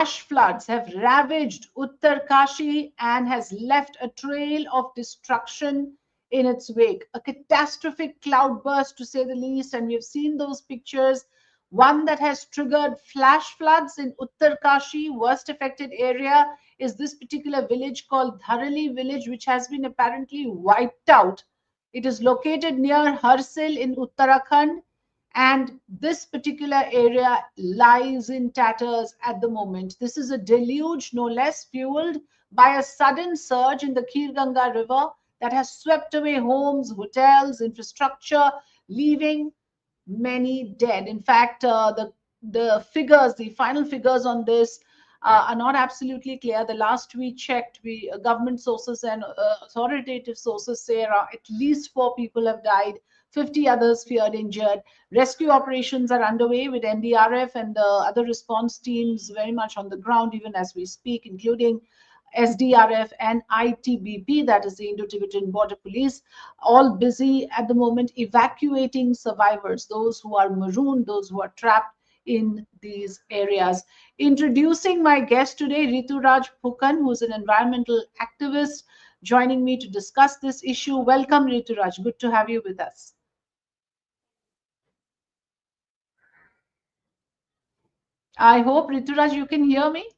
Flash floods have ravaged Uttarkashi and has left a trail of destruction in its wake. A catastrophic cloudburst, to say the least, and we have seen those pictures. One that has triggered flash floods in Uttarkashi, worst affected area is this particular village called Dharali village, which has been apparently wiped out. It is located near Harsil in Uttarakhand, and this particular area lies in tatters at the moment. This is a deluge, no less, fueled by a sudden surge in the Khirganga River that has swept away homes, hotels, infrastructure, leaving many dead. In fact, the final figures on this are not absolutely clear. The last we checked, government sources and authoritative sources say at least 4 people have died, 50 others feared injured. Rescue operations are underway with NDRF and the other response teams very much on the ground, even as we speak, including SDRF and ITBP, that is the Indo-Tibetan Border Police, all busy at the moment evacuating survivors, those who are marooned, those who are trapped in these areas. Introducing my guest today, Rituraj Phukan, who is an environmental activist, joining me to discuss this issue. Welcome, Rituraj. Good to have you with us. I hope, Rituraj, you can hear me.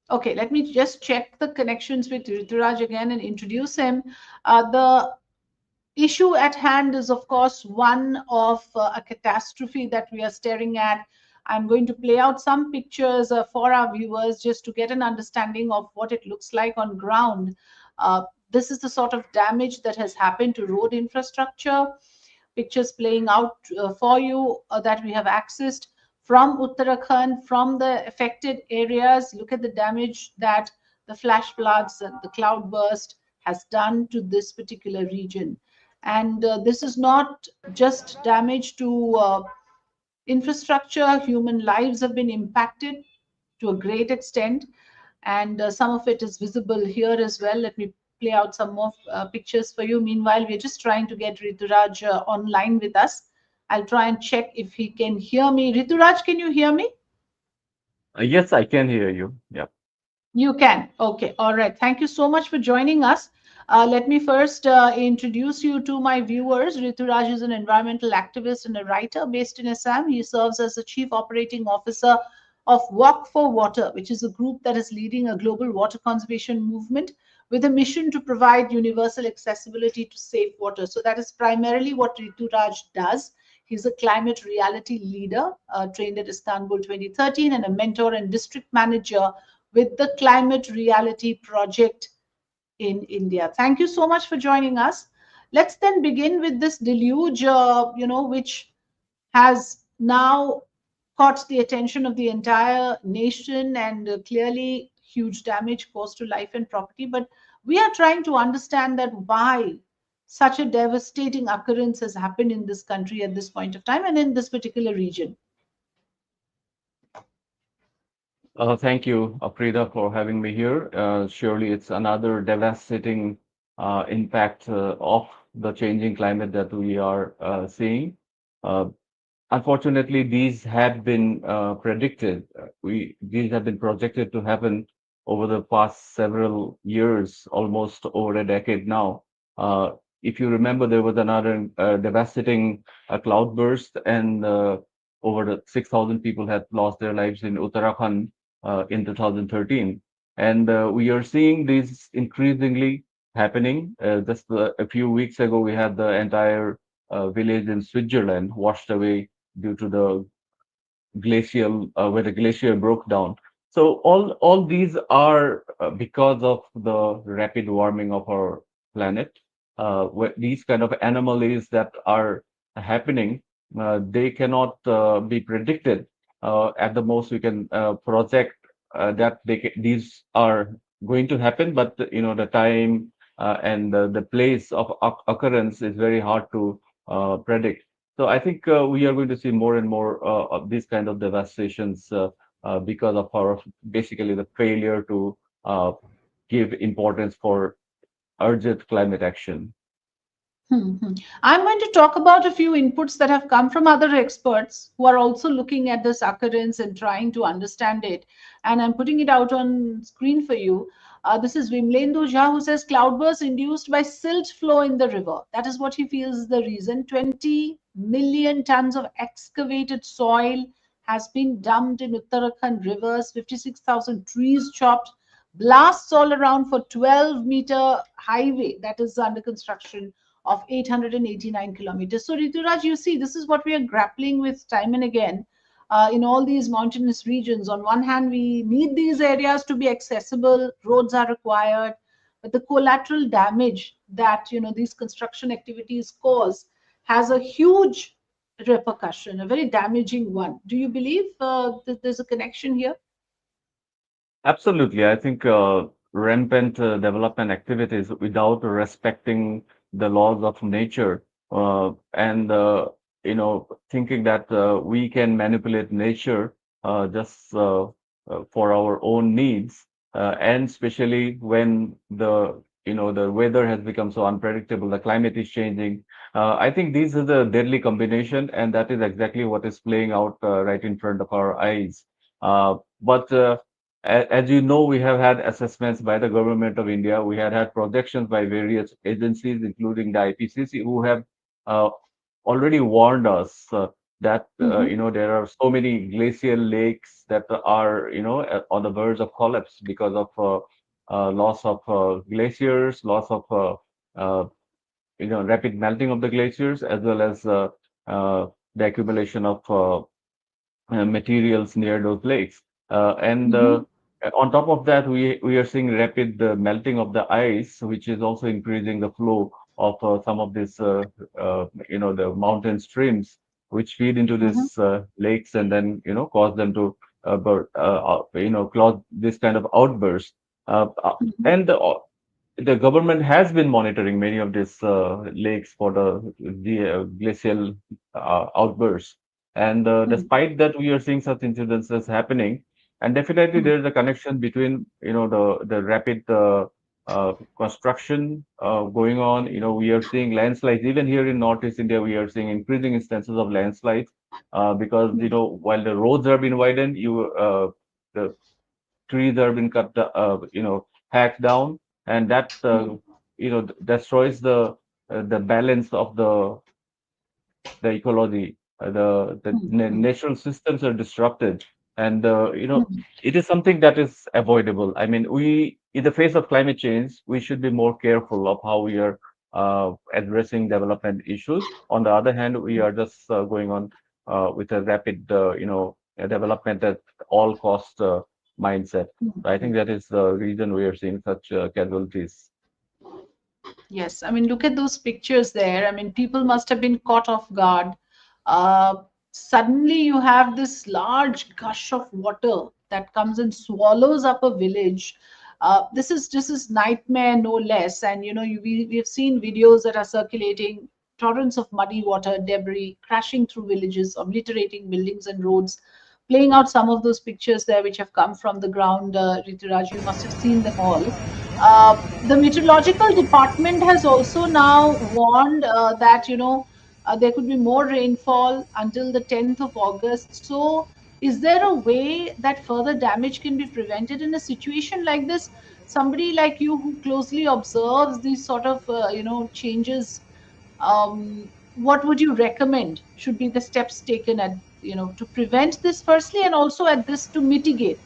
Okay, let me just check the connections with Rituraj again and introduce him. The issue at hand is, of course, one of a catastrophe that we are staring at. I'm going to play out some pictures for our viewers just to get an understanding of what it looks like on ground. This is the sort of damage that has happened to road infrastructure. Pictures playing out for you that we have accessed from Uttarakhand, from the affected areas. Look at the damage that the flash floods and the cloudburst has done to this particular region. And this is not just damage to infrastructure, human lives have been impacted to a great extent. And some of it is visible here as well. Let me play out some more pictures for you. Meanwhile, we're just trying to get Rituraj online with us. I'll try and check if he can hear me. Rituraj, can you hear me? Yes, I can hear you. Yeah. You can. Okay. All right. Thank you so much for joining us. Let me first introduce you to my viewers. Rituraj is an environmental activist and a writer based in Assam. He serves as the Chief Operating Officer of Walk for Water, which is a group that is leading a global water conservation movement with a mission to provide universal accessibility to safe water. So that is primarily what Rituraj does. He's a climate reality leader, trained at Istanbul 2013, and a mentor and district manager with the Climate Reality Project in India. Thank you so much for joining us. Let's then begin with this deluge, which has now caught the attention of the entire nation and clearly huge damage caused to life and property. But we are trying to understand that why such a devastating occurrence has happened in this country at this point of time and in this particular region. Thank you, Afrida, for having me here. Surely it's another devastating impact of the changing climate that we are seeing. Uh, Unfortunately, these have been predicted. These have been projected to happen over the past several years, almost over a decade now. If you remember, there was another devastating cloudburst, and over 6,000 people had lost their lives in Uttarakhand in 2013. And we are seeing these increasingly happening. Just a few weeks ago, we had the entire village in Switzerland washed away due to the glacial where the glacier broke down. So all these are because of the rapid warming of our planet. These kind of anomalies that are happening, they cannot be predicted. At the most, we can project that these are going to happen, but the time and the place of occurrence is very hard to predict. So I think we are going to see more and more of these kind of devastations because of our basically the failure to give importance for urgent climate action. Hmm. I'm going to talk about a few inputs that have come from other experts who are also looking at this occurrence and trying to understand it. And I'm putting it out on screen for you. This is Vimlendu Jha, who says cloudburst induced by silt flow in the river. That is what he feels is the reason. 20 million tons of excavated soil has been dumped in Uttarakhand rivers, 56,000 trees chopped, blasts all around for 12-meter highway that is under construction of 889 kilometers. So, Rituraj, you see, this is what we are grappling with time and again in all these mountainous regions. On one hand, we need these areas to be accessible, roads are required, but the collateral damage that these construction activities cause has a huge repercussion, a very damaging one. Do you believe that there's a connection here? Absolutely. I think rampant development activities without respecting the laws of nature and thinking that we can manipulate nature just for our own needs, and especially when the weather has become so unpredictable, the climate is changing. I think this is a deadly combination, and that is exactly what is playing out right in front of our eyes. But As you know, we have had assessments by the government of India. We had projections by various agencies, including the IPCC, who have uh, already warned us that Mm-hmm. there are so many glacial lakes that are on the verge of collapse because of loss of glaciers, loss of uh, rapid melting of the glaciers, as well as the accumulation of materials near those lakes. And Mm-hmm. On top of that, we are seeing rapid melting of the ice, which is also increasing the flow of some of these, the mountain streams, which feed into Mm-hmm. these lakes and then, cause them to, cause this kind of outburst. Uh, uh, Mm-hmm. and the government has been monitoring many of these lakes for the glacial outbursts. And despite that, we are seeing such incidences happening. And definitely, Mm-hmm. there is a connection between the rapid construction going on. We are seeing landslides even here in Northeast India. We are seeing increasing instances of landslides because while the roads have been widened, the trees have been cut, hacked down, and that destroys the balance of the ecology. Mm-hmm. Natural systems are disrupted, and Mm-hmm. it is something that is avoidable. I mean, in the face of climate change, we should be more careful of how we are addressing development issues. On the other hand, we are just going on with a rapid, development at all cost mindset. I Mm-hmm. think that is the reason we are seeing such casualties. Yes, I mean, look at those pictures there. I mean, people must have been caught off guard. Suddenly, you have this large gush of water that comes and swallows up a village. This is nightmare, no less. And we have seen videos that are circulating, torrents of muddy water, debris crashing through villages, obliterating buildings and roads. Playing out some of those pictures there, which have come from the ground, Rituraj, you must have seen them all. The meteorological department has also now warned that there could be more rainfall until the 10th of August. So, is there a way that further damage can be prevented in a situation like this? Somebody like you who closely observes these sort of changes, what would you recommend should be the steps taken at to prevent this firstly, and also at this to mitigate?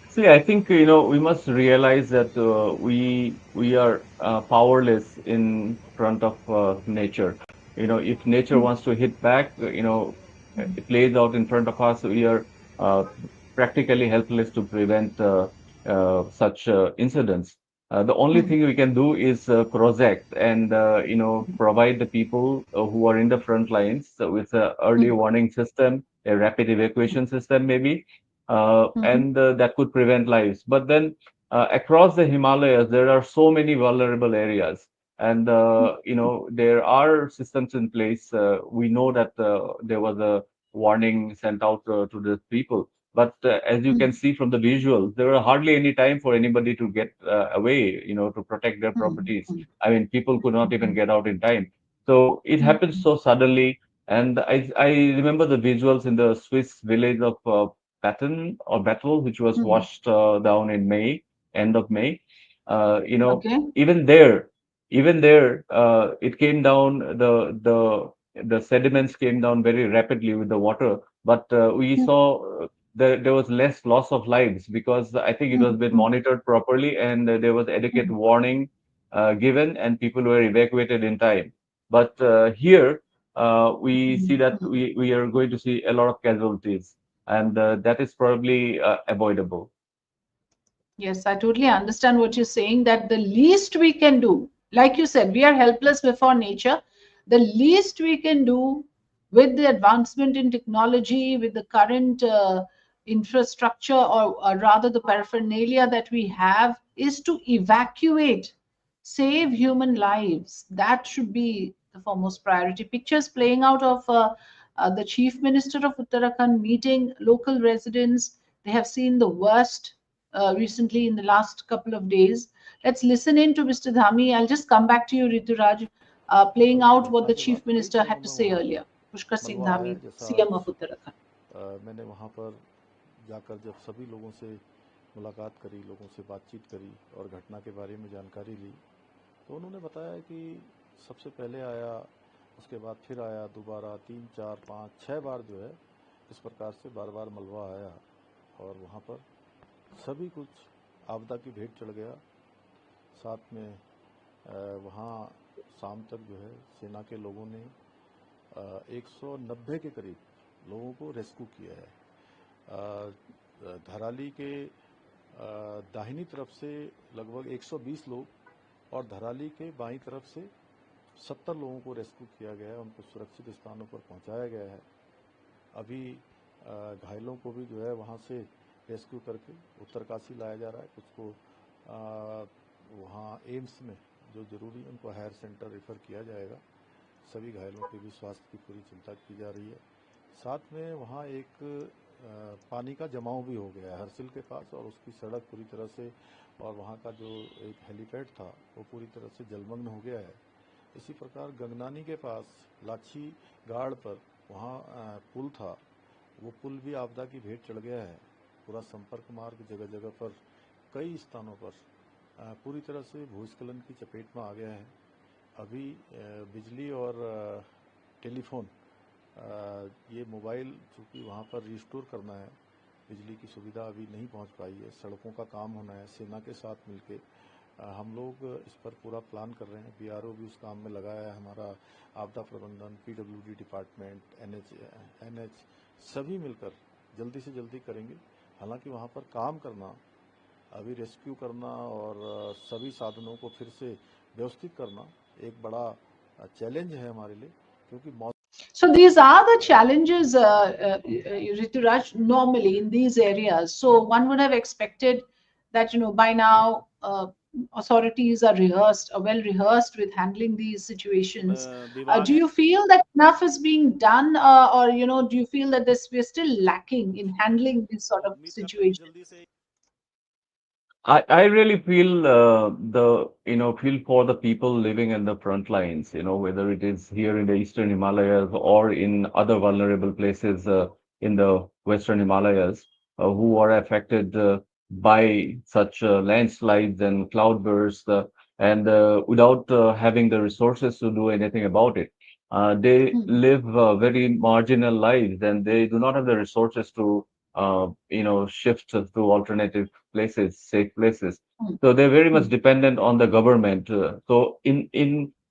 See, I think we must realize that we are powerless in front of nature. If nature Hmm. wants to hit back, it plays out in front of us. We are uh, practically helpless to prevent such incidents. The only Hmm. thing we can do is project and provide the people who are in the front lines with a early Hmm. warning system, a rapid evacuation system, maybe Hmm. and that could prevent lives. But then across the Himalayas, there are so many vulnerable areas, and there are systems in place. We know that there was a warning sent out to the people. But as you can mm, see from the visuals, there were hardly any time for anybody to get away, to protect their mm, properties. mm, I mean, people could not even mm, get out in time. So it mm, happened so suddenly. And I remember the visuals in the Swiss village of Batten or Battle, which was mm. washed down in May, end of May. Okay. Even there, it came down. The sediments came down very rapidly with the water, but we Mm, saw there was less loss of lives because I think it was mm, been mm, monitored properly and there was adequate mm, warning given and people were evacuated in time. But here we see mm, that mm. we are going to see a lot of casualties, and that is probably avoidable. Yes, I totally understand what you're saying, that the least we can do, like you said, we are helpless before nature. The least we can do with the advancement in technology, with the current infrastructure, or rather the paraphernalia that we have, is to evacuate, save human lives. That should be the foremost priority. Pictures playing out of the Chief Minister of Uttarakhand meeting local residents. They have seen the worst recently in the last couple of days. Let's listen in to Mr. Dhami. I'll just come back to you, Rituraj, playing out what घटना the की Chief बात करी Minister तो had to मैं say वहाँ earlier. Pushkar Singh मलबा है Dhami, जैसा आज CM of Uttarakhand. मैंने वहाँ पर जाकर जब सभी लोगों से मुलाकात करी, लोगों से बातचीत करी और घटना के बारे में जानकारी ली, तो उन्होंने बताया कि सबसे पहले आया, उसके बाद फिर आया, दोबारा 3, 4, 5, 6 बार जो है इस प्रकार से बार बार मलबा आया और वहाँ पर सभी कुछ आपदा की भेंट चढ़ गया। साथ में वहाँ शाम तक जो है सेना के लोगों ने 190 के करीब लोगों को रेस्क्यू किया है। धराली के दाहिनी तरफ से लगभग 120 लोग और धराली के बाईं तरफ से 70 लोगों को रेस्क्यू किया गया है, उनको सुरक्षित स्थानों पर पहुंचाया गया है। अभी घायलों को भी जो है वहां से रेस्क्यू करके उत्तरकाशी लाया जा रहा है, कुछ को वहाँ एम्स में जो जरूरी उनको हायर सेंटर रेफर किया जाएगा। सभी घायलों के भी स्वास्थ्य की पूरी चिंता की जा रही है। साथ में वहाँ एक पानी का जमाव भी हो गया है हरसिल के पास और उसकी सड़क पूरी तरह से, और वहाँ का जो एक हेलीपैड था वो पूरी तरह से जलमग्न हो गया है। इसी प्रकार गंगनानी के पास लाछी गाड़ पर वहाँ पुल था, वो पुल भी आपदा की भेंट चढ़ गया है। पूरा संपर्क मार्ग जगह जगह पर कई स्थानों पर पूरी तरह से भूस्खलन की चपेट में आ गया है। अभी बिजली और टेलीफोन, ये मोबाइल चूँकि वहाँ पर रिस्टोर करना है, बिजली की सुविधा अभी नहीं पहुँच पाई है, सड़कों का काम होना है। सेना के साथ मिलके हम लोग इस पर पूरा प्लान कर रहे हैं। बीआरओ भी उस काम में लगा है, हमारा आपदा प्रबंधन, पीडब्ल्यूडी डिपार्टमेंट, एनएच सभी मिलकर जल्दी से जल्दी करेंगे। हालांकि वहाँ पर काम करना, अभी रेस्क्यू करना और सभी साधनों को फिर से व्यवस्थित करना एक बड़ा चैलेंज है हमारे लिए, क्योंकि So these are the challenges, Rituraj, normally in these areas. So one would have expected that, by now authorities are rehearsed, or well rehearsed with handling these situations. विवाह Do है। you feel that enough is being done, or do you feel that we're still lacking in handling this sort of उम्मीद करते हैं कि situation? जल्दी से I really feel feel for the people living in the front lines, whether it is here in the Eastern Himalayas or in other vulnerable places in the Western Himalayas who are affected by such landslides and cloudbursts and without having the resources to do anything about it. They Hmm, live very marginal lives and they do not have the resources to shift to alternative places, safe places. hmm, So they're very much hmm, dependent on the government. So in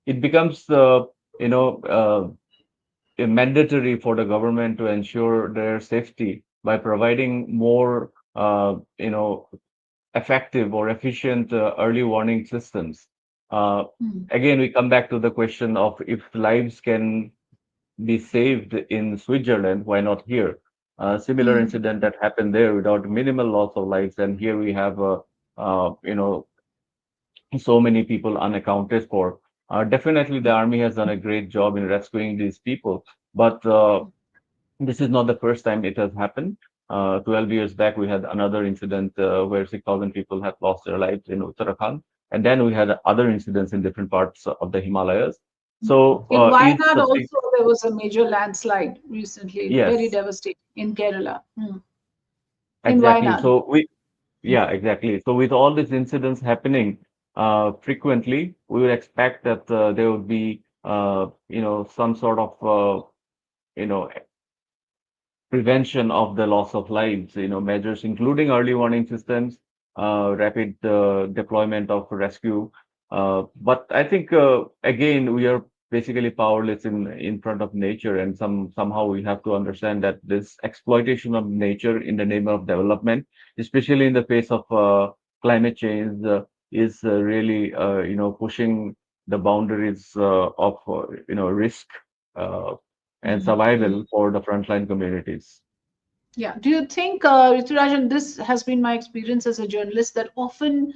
it becomes mandatory for the government to ensure their safety by providing more effective or efficient early warning systems. Uh, hmm, Again, we come back to the question of if lives can be saved in Switzerland, why not here? Similar hmm, incident that happened there without minimal loss of lives, and here we have, so many people unaccounted for. Definitely, the army has done a great job in rescuing these people, but this is not the first time it has happened. 12 years back, we had another incident where 6,000 people had lost their lives in Uttarakhand. And then we had other incidents in different parts of the Himalayas. So In it's Wayanad a big, also, there was a major landslide recently, very yes, devastating in Kerala. In exactly. Wayanad. So yeah, exactly. So with all these incidents happening frequently, we would expect that there would be, some sort of, you know, prevention of the loss of lives, measures including early warning systems, rapid deployment of rescue. But I think again we are basically powerless in front of nature, and somehow we have to understand that this exploitation of nature in the name of development, especially in the face of climate change, is really pushing the boundaries of risk. Uh, and survival for the frontline communities. Yeah. Do you think, Rituraj, and this has been my experience as a journalist, that often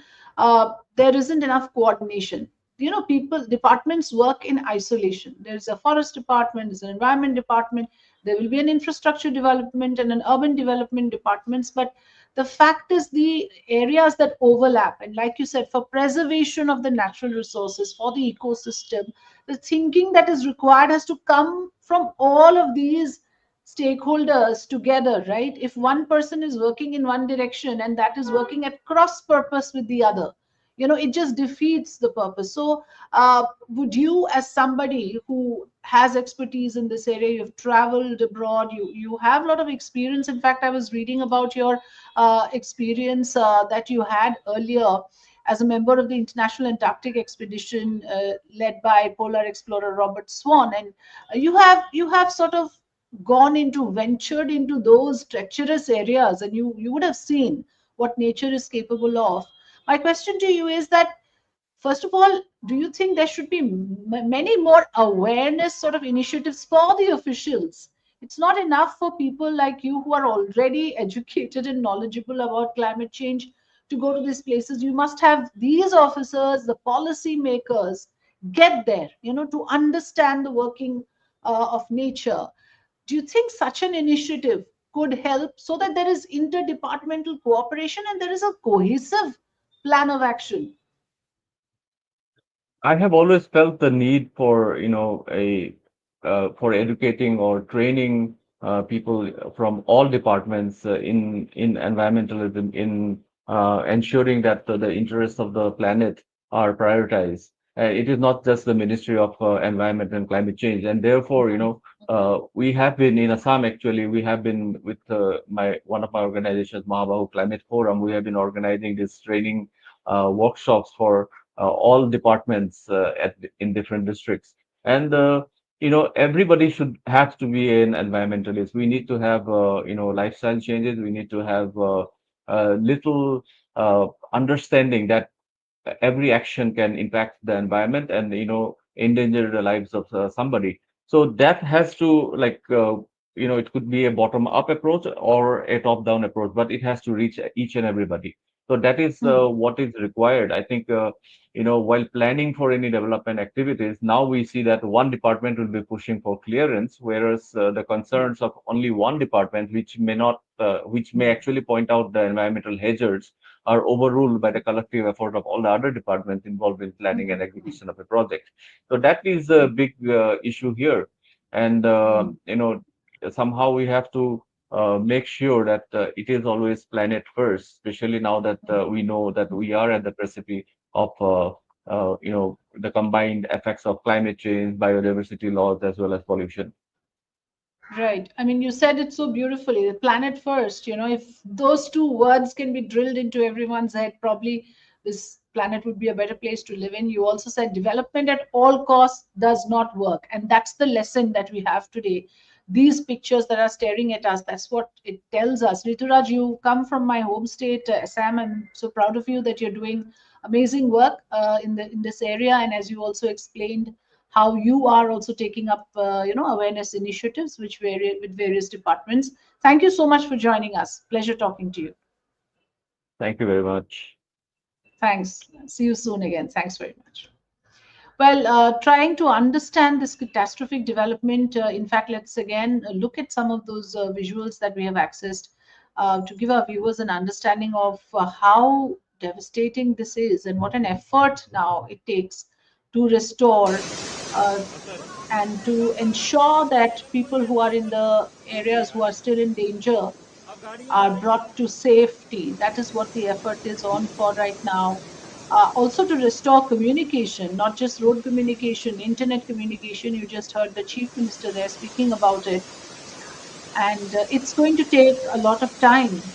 there isn't enough coordination? Departments work in isolation. There's a forest department, there's an environment department, there will be an infrastructure development and an urban development departments. But the fact is, the areas that overlap, and like you said, for preservation of the natural resources, for the ecosystem, the thinking that is required has to come from all of these stakeholders together, right? If one person is working in one direction and that is working at cross purpose with the other, it just defeats the purpose. So would you, as somebody who has expertise in this area, you've traveled abroad, you have a lot of experience. In fact, I was reading about your experience that you had earlier as a member of the International Antarctic Expedition led by polar explorer Robert Swan, and you have sort of ventured into those treacherous areas, and you would have seen what nature is capable of. My question to you is that, first of all, do you think there should be many more awareness sort of initiatives for the officials? It's not enough for people like you who are already educated and knowledgeable about climate change to go to these places. You must have these officers, the policy makers, get there, to understand the working of nature. Do you think such an initiative could help so that there is interdepartmental cooperation and there is a cohesive plan of action? I have always felt the need for, a for educating or training people from all departments in environmentalism, in ensuring that the interests of the planet are prioritized. It is not just the Ministry of Environment and Climate Change, and therefore, we have been in Assam. Actually, we have been with my one of my organizations, Mahabahu Climate Forum. We have been organizing this training workshops for all departments in different districts. And everybody should have to be an environmentalist. We need to have lifestyle changes. We need to have little understanding that every action can impact the environment and endanger the lives of somebody. So that has to, like, it could be a bottom up approach or a top down approach, but it has to reach each and everybody. So that is what is required. I think while planning for any development activities, now we see that one department will be pushing for clearance, whereas the concerns of only one department, which may not which may actually point out the environmental hazards, are overruled by the collective effort of all the other departments involved in planning and execution of a project. So that is a big issue here. And, somehow we have to make sure that it is always planet first, especially now that we know that we are at the precipice of, the combined effects of climate change, biodiversity loss, as well as pollution. Right. I mean, you said it so beautifully. The planet first, if those two words can be drilled into everyone's head, probably this planet would be a better place to live in. You also said development at all costs does not work. And that's the lesson that we have today. These pictures that are staring at us, that's what it tells us. Rituraj, you come from my home state, Assam. I'm so proud of you that you're doing amazing work in this area. And as you also explained, how you are also taking up awareness initiatives which vary with various departments. Thank you so much for joining us. Pleasure talking to you. Thank you very much. Thanks. See you soon again. Thanks very much. Well, trying to understand this catastrophic development, in fact, let's again look at some of those visuals that we have accessed. to give our viewers an understanding of how devastating this is and what an effort now it takes to restore and to ensure that people who are in the areas who are still in danger are brought to safety. That is what the effort is on for right now. Also to restore communication, not just road communication, internet communication. You just heard the Chief Minister there speaking about it. And it's going to take a lot of time.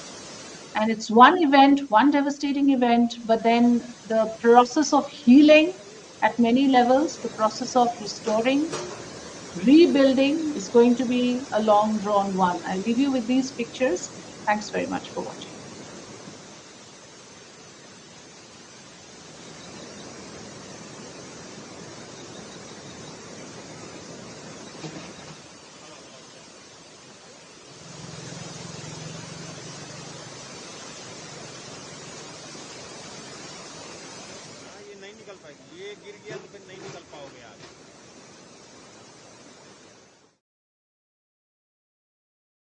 And it's one event, one devastating event, but then the process of healing at many levels, the process of restoring, rebuilding is going to be a long drawn one. I'll leave you with these pictures. Thanks very much for watching. ये नहीं निकल पाएगी, ये गिर गया तो फिर नहीं निकल पाओगे आप।